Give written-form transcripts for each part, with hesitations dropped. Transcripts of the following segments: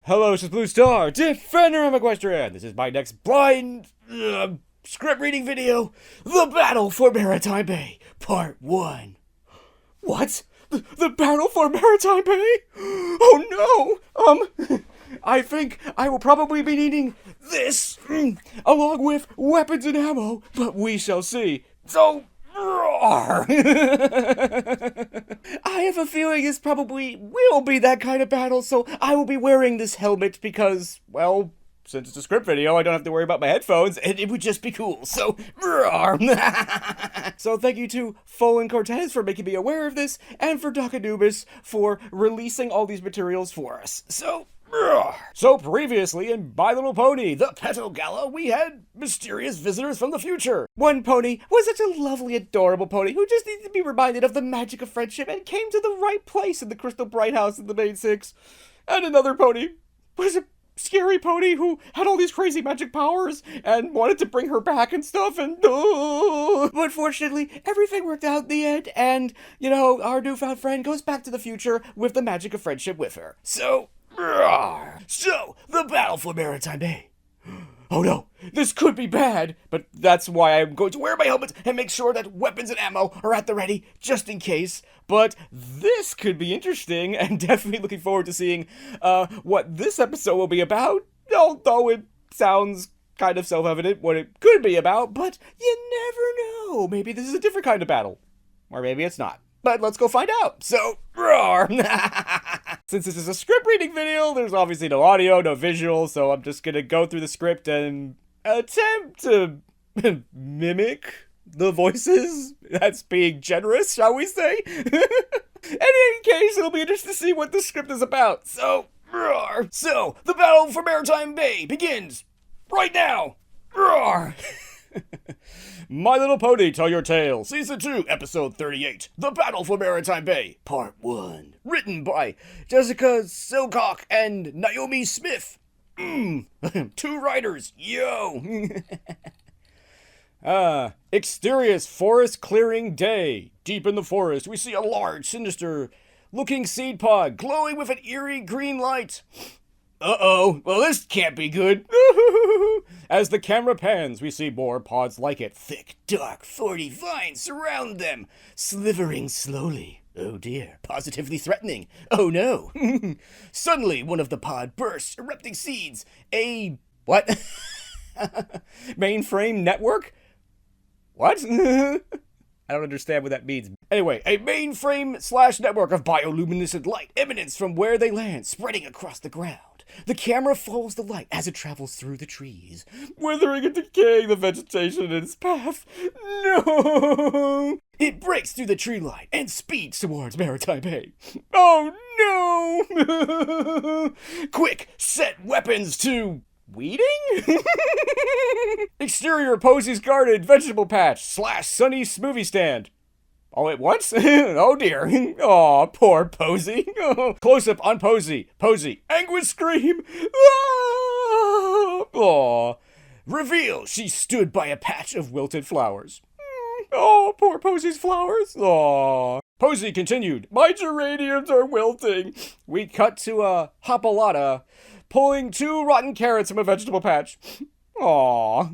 Hello, this is Blue Star, Defender of Equestrian. This is my next blind script reading video, The Battle for Maritime Bay, Part 1. What? The Battle for Maritime Bay? Oh no! I think I will probably be needing this, along with weapons and ammo, but we shall see. So, roar! I have a feeling this probably will be that kind of battle, so I will be wearing this helmet because, well, since it's a script video, I don't have to worry about my headphones, and it would just be cool, so roar! So thank you to Folan Cortez for making me aware of this, and for Doc Anubis for releasing all these materials for us. So previously in My Little Pony, the Petal Gala, we had mysterious visitors from the future. One pony was such a lovely, adorable pony who just needed to be reminded of the magic of friendship and came to the right place in the Crystal Bright House in the main six. And another pony was a scary pony who had all these crazy magic powers and wanted to bring her back and stuff, and but fortunately everything worked out in the end, and you know, our newfound friend goes back to the future with the magic of friendship with her. So the battle for Maritime Bay. Oh no, this could be bad, but that's why I'm going to wear my helmet and make sure that weapons and ammo are at the ready, just in case. But this could be interesting, and definitely looking forward to seeing what this episode will be about, although it sounds kind of self-evident what it could be about, but you never know. Maybe this is a different kind of battle, or maybe it's not. But let's go find out. So, roar! Since this is a script reading video, there's obviously no audio, no visual, so I'm just gonna go through the script and attempt to mimic the voices. That's being generous, shall we say? And in case, it'll be interesting to see what the script is about. So, roar! So, the battle for Maritime Bay begins right now. Roar! My Little Pony, Tell Your Tale, Season 2, Episode 38, The Battle for Maritime Bay, Part 1. Written by Jessica Silcock and Naomi Smith. 2 writers, yo! Exterior forest clearing day. Deep in the forest, we see a large, sinister-looking seed pod glowing with an eerie green light. Uh-oh, well this can't be good. As the camera pans, we see more pods like it. Thick, dark, thorny vines surround them, slithering slowly. Oh dear, positively threatening. Oh no. Suddenly, one of the pod bursts, erupting seeds. What? Mainframe network? What? I don't understand what that means. Anyway, a mainframe/network of bioluminescent light emanates from where they land, spreading across the ground. The camera follows the light as it travels through the trees, withering and decaying the vegetation in its path. No! It breaks through the tree line and speeds towards Maritime Bay. Oh no! Quick, set weapons to weeding? Exterior Posey's Garden Vegetable Patch / Sunny Smoothie Stand. Oh, wait, what? Oh, dear. Aw, poor Posey. Close-up on Posey. Posey, anguish scream. Aw. Reveal, she stood by a patch of wilted flowers. Oh, poor Posey's flowers. Aw. Posey continued, my geraniums are wilting. We cut to Hopalata pulling 2 rotten carrots from a vegetable patch. Aw.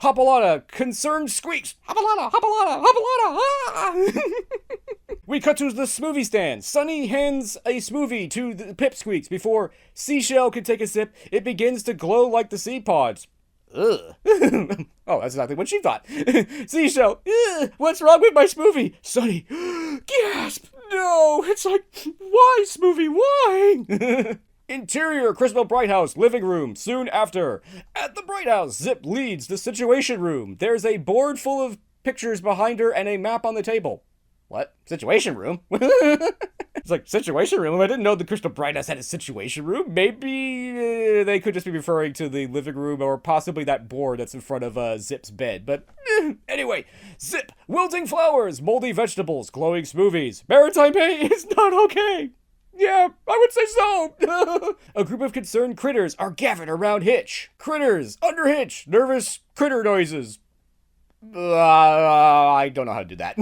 Hopalata, concerned squeaks. Hopalata, Hopalata, Hopalata, ah! We cut to the smoothie stand. Sunny hands a smoothie to the pipsqueaks. Before Seashell can take a sip, it begins to glow like the seed pods. Ugh. Oh, that's exactly what she thought. Seashell, what's wrong with my smoothie? Sunny, gasp. No, it's like, why, smoothie, why? Interior Crystal Bright House living room soon after. At the Bright House, Zip leads the Situation Room. There's a board full of pictures behind her and a map on the table. What? Situation Room? It's like, Situation Room? I didn't know the Crystal Bright House had a Situation Room. Maybe they could just be referring to the living room or possibly that board that's in front of Zip's bed. But anyway, Zip, wilting flowers, moldy vegetables, glowing smoothies. Maritime Bay is not okay. Yeah, I would say so. A group of concerned critters are gathered around Hitch. Critters, under Hitch, nervous critter noises. I don't know how to do that.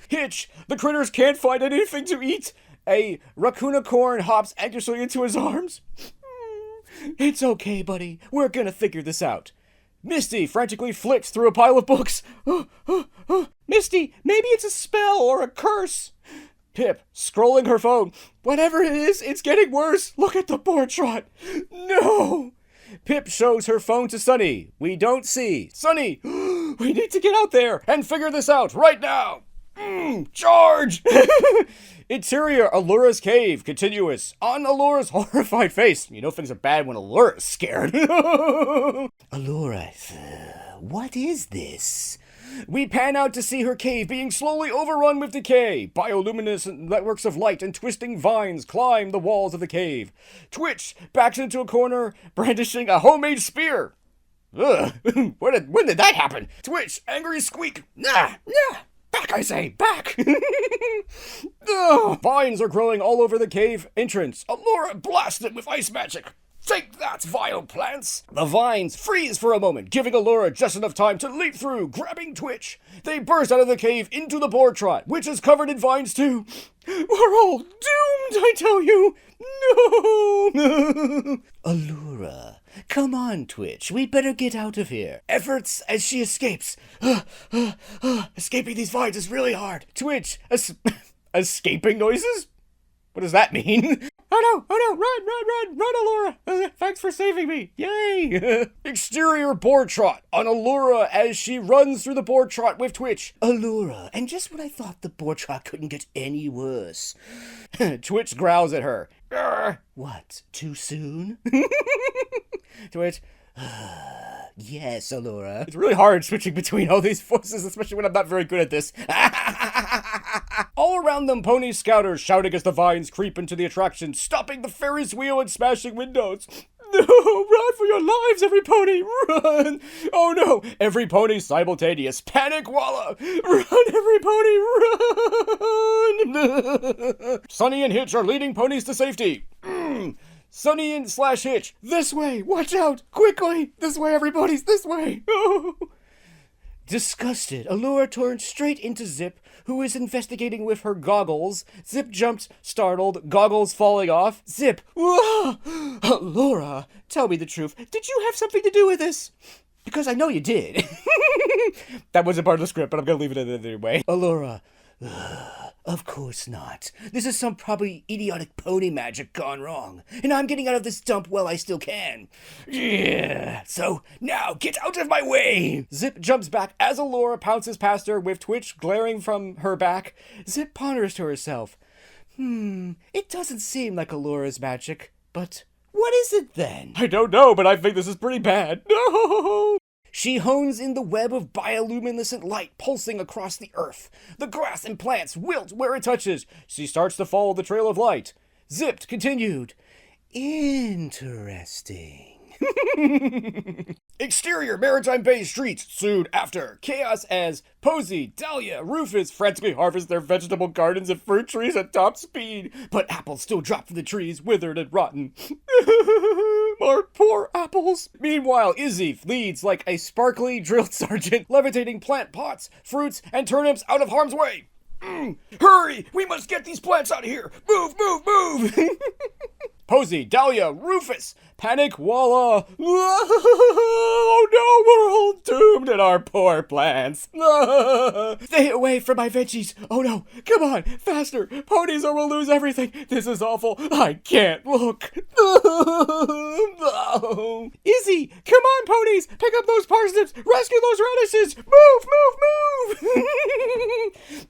Hitch, the critters can't find anything to eat. A raccoonicorn hops anxiously into his arms. It's okay, buddy. We're gonna figure this out. Misty frantically flicks through a pile of books. Misty, maybe it's a spell or a curse. Pip, scrolling her phone. Whatever it is, it's getting worse. Look at the portrait. No. Pip shows her phone to Sunny. We don't see. Sunny, we need to get out there and figure this out right now. Charge! Interior Allura's cave, continuous. On Allura's horrified face. You know things are bad when Allura's scared. Allura, what is this? We pan out to see her cave being slowly overrun with decay. Bioluminescent networks of light and twisting vines climb the walls of the cave. Twitch backs into a corner, brandishing a homemade spear. Ugh, when did that happen? Twitch, angry squeak. Nah. Back, I say, back! Vines are growing all over the cave entrance. Allura blasted with ice magic. Take that, vile plants! The vines freeze for a moment, giving Allura just enough time to leap through, grabbing Twitch. They burst out of the cave into the boar trot, which is covered in vines too. We're all doomed, I tell you! No! Allura, come on, Twitch. We'd better get out of here. Efforts as she escapes. Escaping these vines is really hard. Twitch, escaping noises? What does that mean? Oh no, run, Allura. Thanks for saving me. Yay. Exterior boar trot on Allura as she runs through the boar trot with Twitch. Allura, and just when I thought the boar trot couldn't get any worse. Twitch growls at her. What, too soon? Twitch. Yes, Allura. It's really hard switching between all these voices, especially when I'm not very good at this. All around them, pony scouters shouting as the vines creep into the attraction, stopping the Ferris wheel and smashing windows. No, run for your lives, every pony, run! Oh no, every pony simultaneous. Panic walla! Run, every pony, run! Sunny and Hitch are leading ponies to safety. Sunny and / Hitch, this way, watch out, quickly! This way, everybody's this way! Oh. Disgusted, Allura turns straight into Zip, who is investigating with her goggles. Zip jumps, startled, goggles falling off. Zip, whoa! Allura, tell me the truth. Did you have something to do with this? Because I know you did. That wasn't part of the script, but I'm gonna leave it in anyway. Allura, of course not. This is some probably idiotic pony magic gone wrong, and I'm getting out of this dump while I still can. Yeah, so now get out of my way! Zip jumps back as Allura pounces past her with Twitch glaring from her back. Zip ponders to herself. It doesn't seem like Allura's magic, but what is it then? I don't know, but I think this is pretty bad. No! She hones in the web of bioluminescent light pulsing across the earth. The grass and plants wilt where it touches. She starts to follow the trail of light. Zipped continued. Interesting. Exterior MaretimeBay streets soon after. Chaos as Posey, Dahlia, Rufus frantically harvest their vegetable gardens and fruit trees at top speed. But apples still drop from the trees, withered and rotten. Our poor apples. Meanwhile, Izzy leads like a sparkly drill sergeant, levitating plant pots, fruits, and turnips out of harm's way. Hurry! We must get these plants out of here! Move! Posey, Dahlia, Rufus, panic, walla. Oh no, we're all doomed and our poor plants. Stay away from my veggies. Oh no, come on, faster. Ponies or we'll lose everything. This is awful. I can't look. Izzy, come on, ponies. Pick up those parsnips. Rescue those radishes. Move.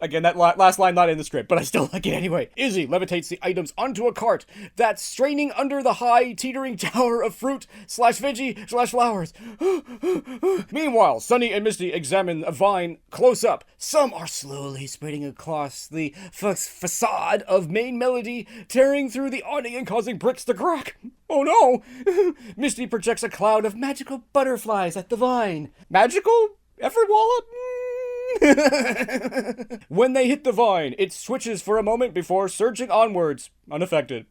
Again, that last line not in the script, but I still like it anyway. Izzy levitates the items onto a cart that's straining under the high, teetering tower of fruit / veggie / flowers. Meanwhile, Sunny and Misty examine a vine close up. Some are slowly spreading across the facade of Main Melody, tearing through the awning and causing bricks to crack. Oh no! Misty projects a cloud of magical butterflies at the vine. Magical? Effort wallop? When they hit the vine, it switches for a moment before surging onwards, unaffected.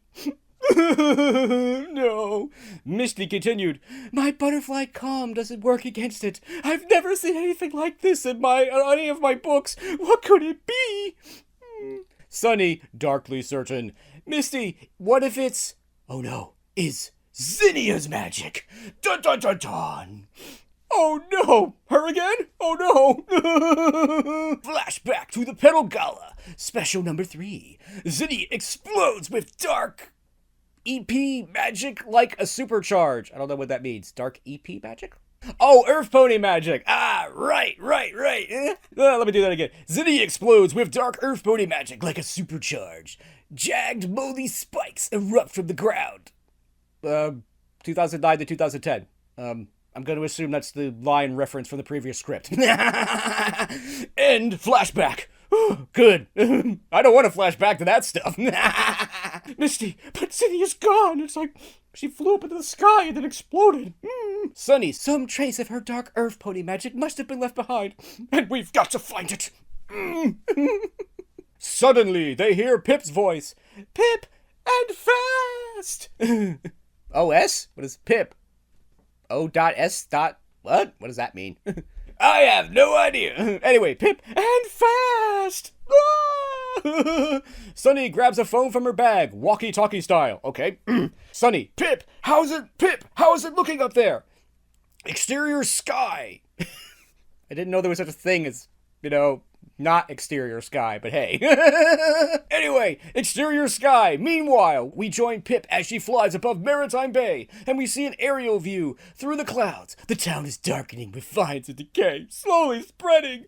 No. Misty continued. My butterfly calm doesn't work against it. I've never seen anything like this in any of my books. What could it be? Sunny, darkly certain. Misty, what if it's... Oh no, is Zinnia's magic? Dun dun dun dun! Oh no! Her again? Oh no! Flashback to the Pedal Gala. Special number 3. Zinnia explodes with dark EP magic like a supercharge. I don't know what that means. Dark EP magic? Oh, Earth Pony magic. Ah, right. Let me do that again. Zinnia explodes with dark Earth Pony magic like a supercharge. Jagged, moldy spikes erupt from the ground. 2009 to 2010. I'm going to assume that's the line reference from the previous script. End flashback. Good. I don't want to flash back to that stuff. Misty, but Zinnia's gone. It's like she flew up into the sky and then exploded. Sunny, some trace of her dark Earth Pony magic must have been left behind, and we've got to find it. Suddenly, they hear Pip's voice. Pip, and fast! O.S.? What is Pip? O.S. What? What does that mean? I have no idea. Anyway, Pip, and fast! Sunny grabs a phone from her bag, walkie-talkie style. Okay. Sunny, Pip, how's it looking up there? Exterior sky. I didn't know there was such a thing as, not exterior sky, but hey. Anyway, exterior sky. Meanwhile, we join Pip as she flies above Maritime Bay, and we see an aerial view through the clouds. The town is darkening with vines of decay, slowly spreading.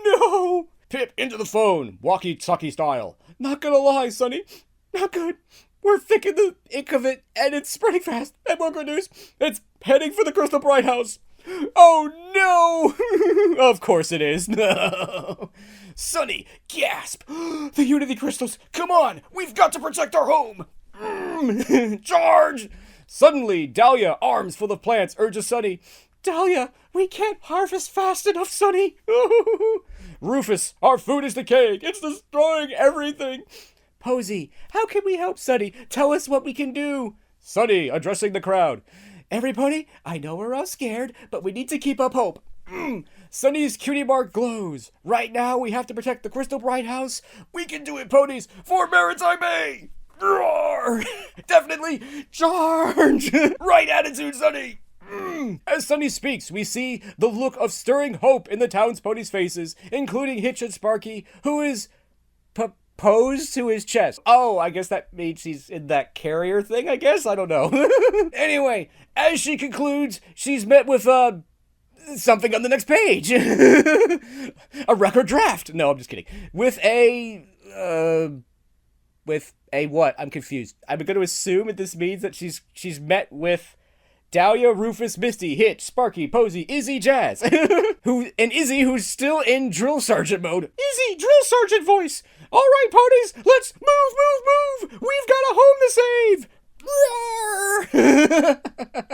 No! Pip into the phone, walkie-talkie style. Not gonna lie, Sunny. Not good. We're thick in the ink of it, and it's spreading fast. And more good news, it's heading for the Crystal Bright House. Oh no! Of course it is. No. Sunny, gasp! The Unity Crystals! Come on! We've got to protect our home! Charge! Suddenly, Dahlia, arms full of plants, urges Sunny. Dahlia, we can't harvest fast enough, Sunny! Rufus, our food is decaying! It's destroying everything! Posy, how can we help, Sunny? Tell us what we can do! Sunny, addressing the crowd. Everybody, I know we're all scared, but we need to keep up hope. Sunny's cutie mark glows. Right now, we have to protect the Crystal Bright House. We can do it, ponies, for Maritime Bay! Roar! Definitely charge! Right attitude, Sunny! As Sunny speaks, we see the look of stirring hope in the town's ponies' faces, including Hitch and Sparky, who is posed to his chest. Oh, I guess that means he's in that carrier thing, I guess? I don't know. Anyway, as she concludes, she's met with, something on the next page. A record draft. No, I'm just kidding. With a what? I'm confused. I'm going to assume that this means that she's met with Dahlia, Rufus, Misty, Hitch, Sparky, Posy, Izzy, Jazz. Izzy, who's still in drill sergeant mode. Izzy, drill sergeant voice. All right, ponies, let's move. We've got a home to save.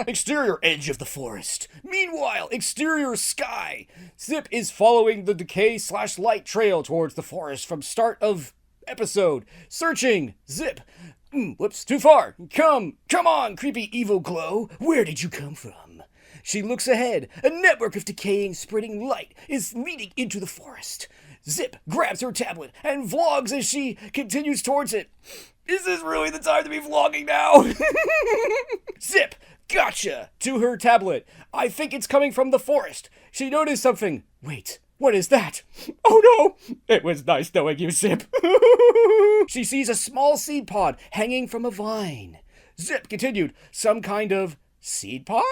Exterior edge of the forest. Meanwhile, exterior sky. Zip is following the decay/light trail towards the forest from start of episode. Searching. Zip. Whoops, too far. Come on, creepy evil glow. Where did you come from? She looks ahead. A network of decaying, spreading light is leading into the forest. Zip grabs her tablet and vlogs as she continues towards it. Is this really the time to be vlogging now? Zip, gotcha, to her tablet. I think it's coming from the forest. She noticed something. Wait, what is that? Oh no! It was nice knowing you, Zip. She sees a small seed pod hanging from a vine. Zip continued, some kind of seed pod?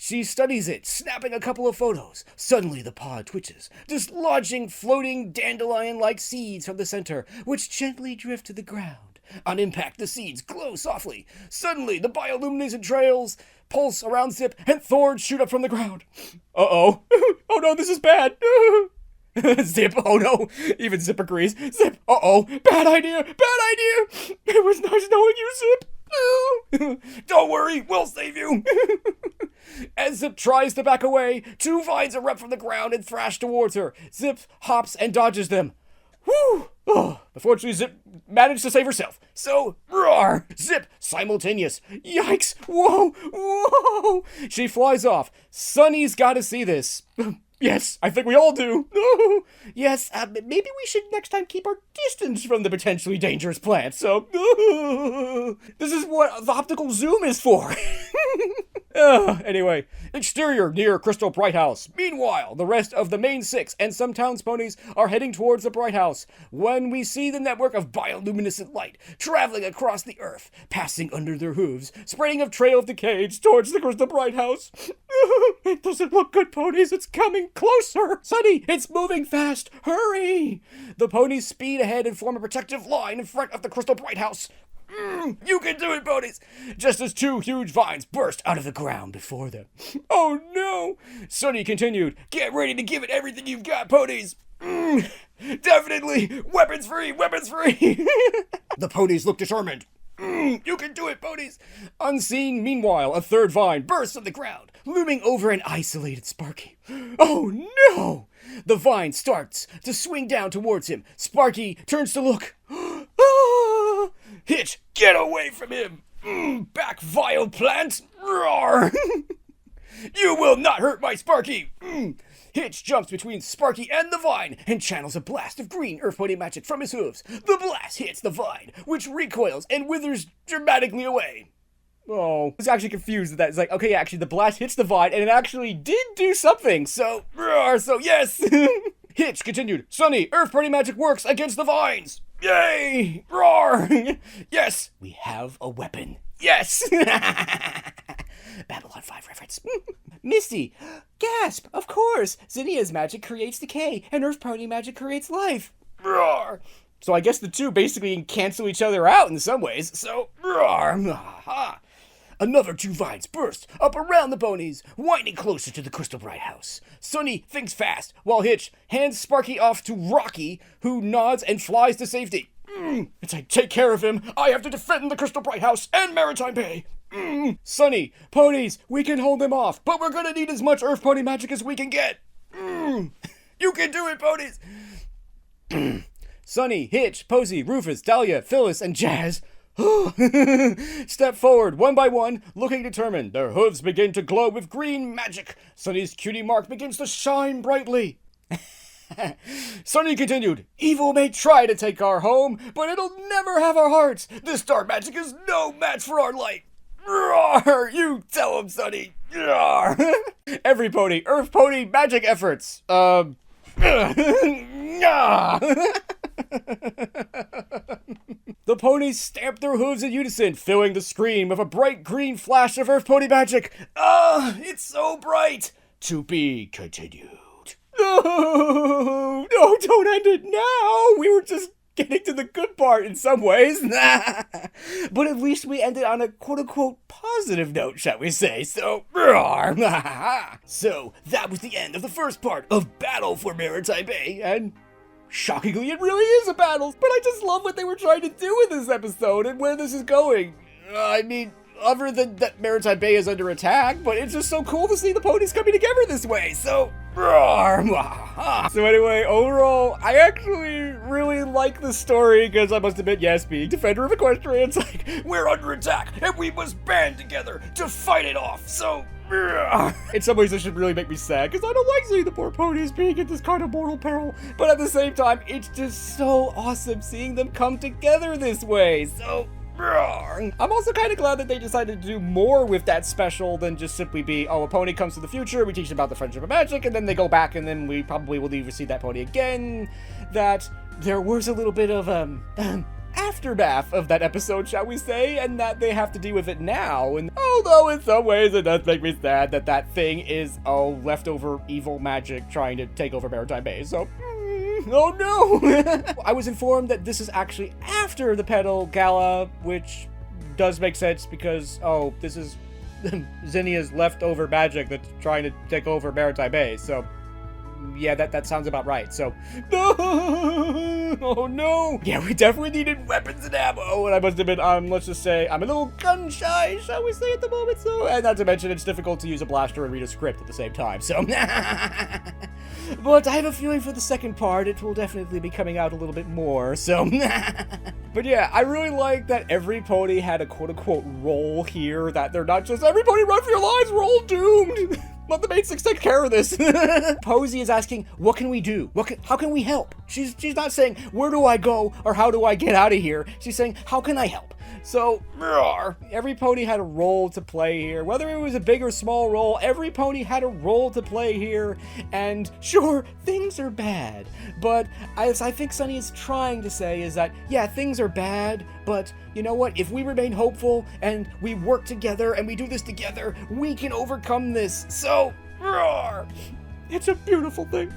She studies it, snapping a couple of photos. Suddenly the pod twitches, dislodging floating dandelion-like seeds from the center, which gently drift to the ground. On impact, the seeds glow softly. Suddenly, the bioluminescent trails pulse around Zip, and thorns shoot up from the ground. Uh-oh. Oh no, this is bad. Zip, oh no. Even Zip agrees. Zip, uh-oh. Bad idea. It was nice knowing you, Zip. Don't worry, we'll save you. As Zip tries to back away, two vines erupt from the ground and thrash towards her. Zip hops and dodges them. Whew! Oh, unfortunately, Zip managed to save herself. So, roar! Zip, simultaneous. Yikes! Whoa! She flies off. Sunny's gotta see this. Yes, I think we all do. Yes, maybe we should next time keep our distance from the potentially dangerous plant. So, this is what the optical zoom is for. Anyway, exterior near Crystal Bright House. Meanwhile, the rest of the main 6 and some townsponies are heading towards the Bright House when we see the network of bioluminescent light traveling across the earth, passing under their hooves, spreading a trail of decades towards the Crystal Bright House. It doesn't look good, ponies. It's coming closer. Sunny, it's moving fast. Hurry! The ponies speed ahead and form a protective line in front of the Crystal Bright House. You can do it, ponies! Just as 2 huge vines burst out of the ground before them. Oh no! Sunny continued, get ready to give it everything you've got, ponies! Definitely! Weapons free! Weapons free! The ponies look determined. You can do it, ponies! Unseen, meanwhile, a 3rd vine bursts from the ground, looming over an isolated Sparky. Oh no! The vine starts to swing down towards him. Sparky turns to look. Ah! Hitch, get away from him! Back, vile plant! Roar! You will not hurt my Sparky! Hitch jumps between Sparky and the vine and channels a blast of green Earth Pony magic from his hooves. The blast hits the vine, which recoils and withers dramatically away. Oh, I was actually confused at that. It's like, okay, actually, the blast hits the vine, and it actually did do something. So, roar, so yes! Hitch continued, Sunny, Earth Pony magic works against the vines! Yay! Roar! Yes! We have a weapon. Yes! Babylon 5 reference. Misty! Gasp! Of course! Zinnia's magic creates decay, and Earth Pony magic creates life. Roar! So I guess the two basically cancel each other out in some ways. So, roar! Ha! Another 2 vines burst up around the ponies, winding closer to the Crystal Bright House. Sunny thinks fast, while Hitch hands Sparky off to Rocky, who nods and flies to safety. It's like, take care of him. I have to defend the Crystal Bright House and Maritime Bay. Sunny, ponies, we can hold them off, but we're gonna need as much Earth Pony magic as we can get. You can do it, ponies. Sunny, Hitch, Posy, Rufus, Dahlia, Phyllis, and Jazz step forward one by one, looking determined. Their hooves begin to glow with green magic. Sunny's cutie mark begins to shine brightly. Sunny continued, evil may try to take our home, but it'll never have our hearts. This dark magic is no match for our light. Roar! You tell him, Sunny. Roar! Every pony, Earth Pony magic efforts. The ponies stamp their hooves in unison, filling the screen with a bright green flash of Earth Pony magic. It's so bright. To be continued. No, don't end it now. We were just getting to the good part in some ways. But at least we ended on a quote-unquote positive note, shall we say. So, so that was the end of the first part of Battle for Maritime Bay, and shockingly, it really is a battle. But I just love what they were trying to do with this episode and where this is going. I mean, other than that Maritime Bay is under attack, but it's just so cool to see the ponies coming together this way. So, so anyway, overall, I actually really like the story because I must admit, yes, being Defender of Equestria, it's like, we're under attack and we must band together to fight it off. So, in some ways, this should really make me sad because I don't like seeing the poor ponies being in this kind of mortal peril. But at the same time, it's just so awesome seeing them come together this way. So, I'm also kind of glad that they decided to do more with that special than just simply be, oh, a pony comes to the future, we teach them about the friendship of magic, and then they go back, and then we probably will never see that pony again. That there was a little bit of, aftermath of that episode, shall we say, and that they have to deal with it now. And although in some ways it does make me sad that that thing is, leftover evil magic trying to take over Maritime Bay, so... oh no! I was informed that this is actually after the Petal Gala, which does make sense because, this is Zinnia's leftover magic that's trying to take over Maritime Bay, so yeah, that sounds about right. So, no! Oh no! Yeah, we definitely needed weapons and ammo, and I must admit, let's just say, I'm a little gun shy, shall we say, at the moment, so, and not to mention, it's difficult to use a blaster and read a script at the same time, so, but I have a feeling for the second part, it will definitely be coming out a little bit more, so, but yeah, I really like that every pony had a quote-unquote role here, that they're not just, everybody run for your lives, we're all doomed! Let the main six take care of this. Posey is asking, what can we do? How can we help? She's not saying, where do I go or how do I get out of here? She's saying, how can I help? So, every pony had a role to play here. Whether it was a big or small role, every pony had a role to play here. And sure, things are bad. But as I think Sunny is trying to say is that, yeah, things are bad, but you know what? If we remain hopeful and we work together and we do this together, we can overcome this. So, it's a beautiful thing.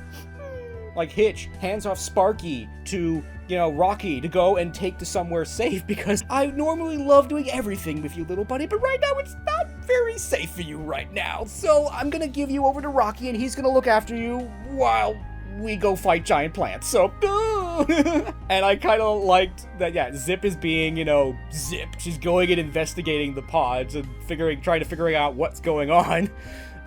Like Hitch hands off Sparky to, Rocky to go and take to somewhere safe because I normally love doing everything with you, little buddy, but right now it's not very safe for you right now. So I'm gonna give you over to Rocky and he's gonna look after you while we go fight giant plants. So, and I kind of liked that, yeah, Zip is being, Zip. She's going and investigating the pods and trying to figure out what's going on.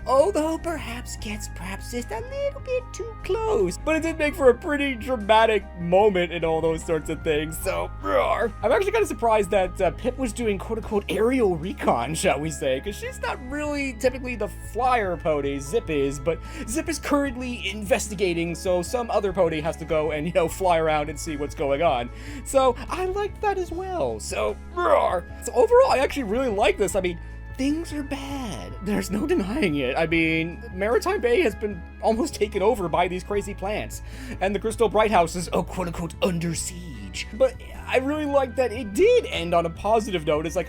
Although perhaps just a little bit too close. But it did make for a pretty dramatic moment and all those sorts of things, so I'm actually kind of surprised that Pip was doing quote-unquote aerial recon, shall we say, because she's not really typically the flyer pony, Zip is, but Zip is currently investigating, so some other pony has to go and, fly around and see what's going on. So I liked that as well, so overall I actually really like this. I mean, things are bad. There's no denying it. I mean, MaretimeBay has been almost taken over by these crazy plants, and the Crystal Bright House is, quote-unquote, under siege. But I really like that it did end on a positive note. It's like,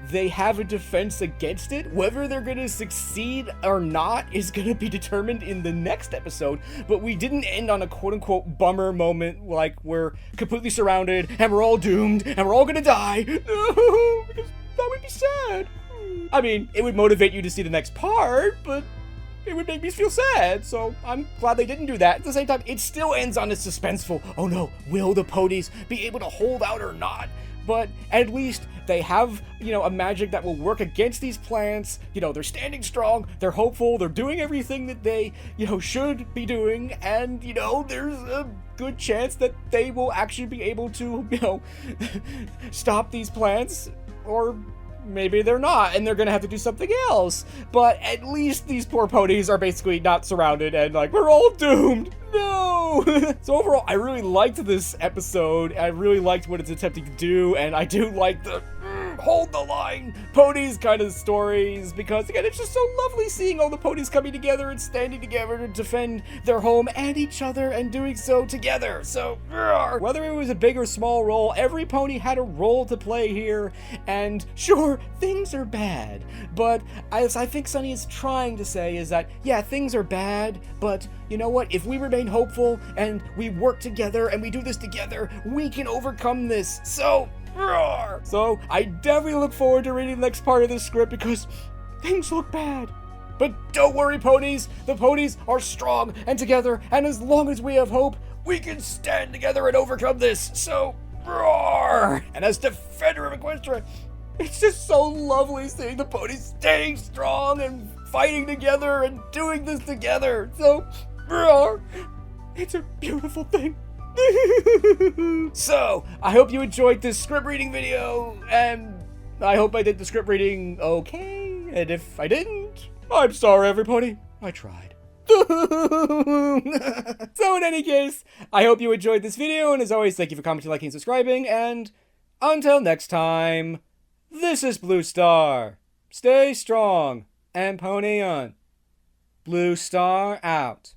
they have a defense against it. Whether they're gonna succeed or not is gonna be determined in the next episode, but we didn't end on a quote-unquote bummer moment, like we're completely surrounded, and we're all doomed, and we're all gonna die. No, because that would be sad. I mean, it would motivate you to see the next part, but it would make me feel sad, so I'm glad they didn't do that. At the same time, it still ends on a suspenseful, oh no, will the ponies be able to hold out or not? But at least they have, a magic that will work against these plants. They're standing strong, they're hopeful, they're doing everything that they, should be doing, and, there's a good chance that they will actually be able to, stop these plants, or maybe they're not, and they're gonna have to do something else. But at least these poor ponies are basically not surrounded and like, we're all doomed. No! So overall, I really liked this episode. I really liked what it's attempting to do, and I do like the hold the line ponies kind of stories, because again, it's just so lovely seeing all the ponies coming together and standing together to defend their home and each other, and doing so together. So whether it was a big or small role, every pony had a role to play here. And sure, things are bad, but as I think Sunny is trying to say is that, yeah, things are bad, but you know what? If we remain hopeful and we work together and we do this together, we can overcome this. So I definitely look forward to reading the next part of this script, because things look bad. But don't worry, ponies. The ponies are strong and together, and as long as we have hope, we can stand together and overcome this. So and as defender of Equestria, it's just so lovely seeing the ponies staying strong and fighting together and doing this together. So it's a beautiful thing. So, I hope you enjoyed this script reading video, and I hope I did the script reading okay, and if I didn't, I'm sorry everybody, I tried. So in any case, I hope you enjoyed this video, and as always, thank you for commenting, liking, and subscribing, and until next time, this is Blue Star. Stay strong, and pony on. Blue Star out.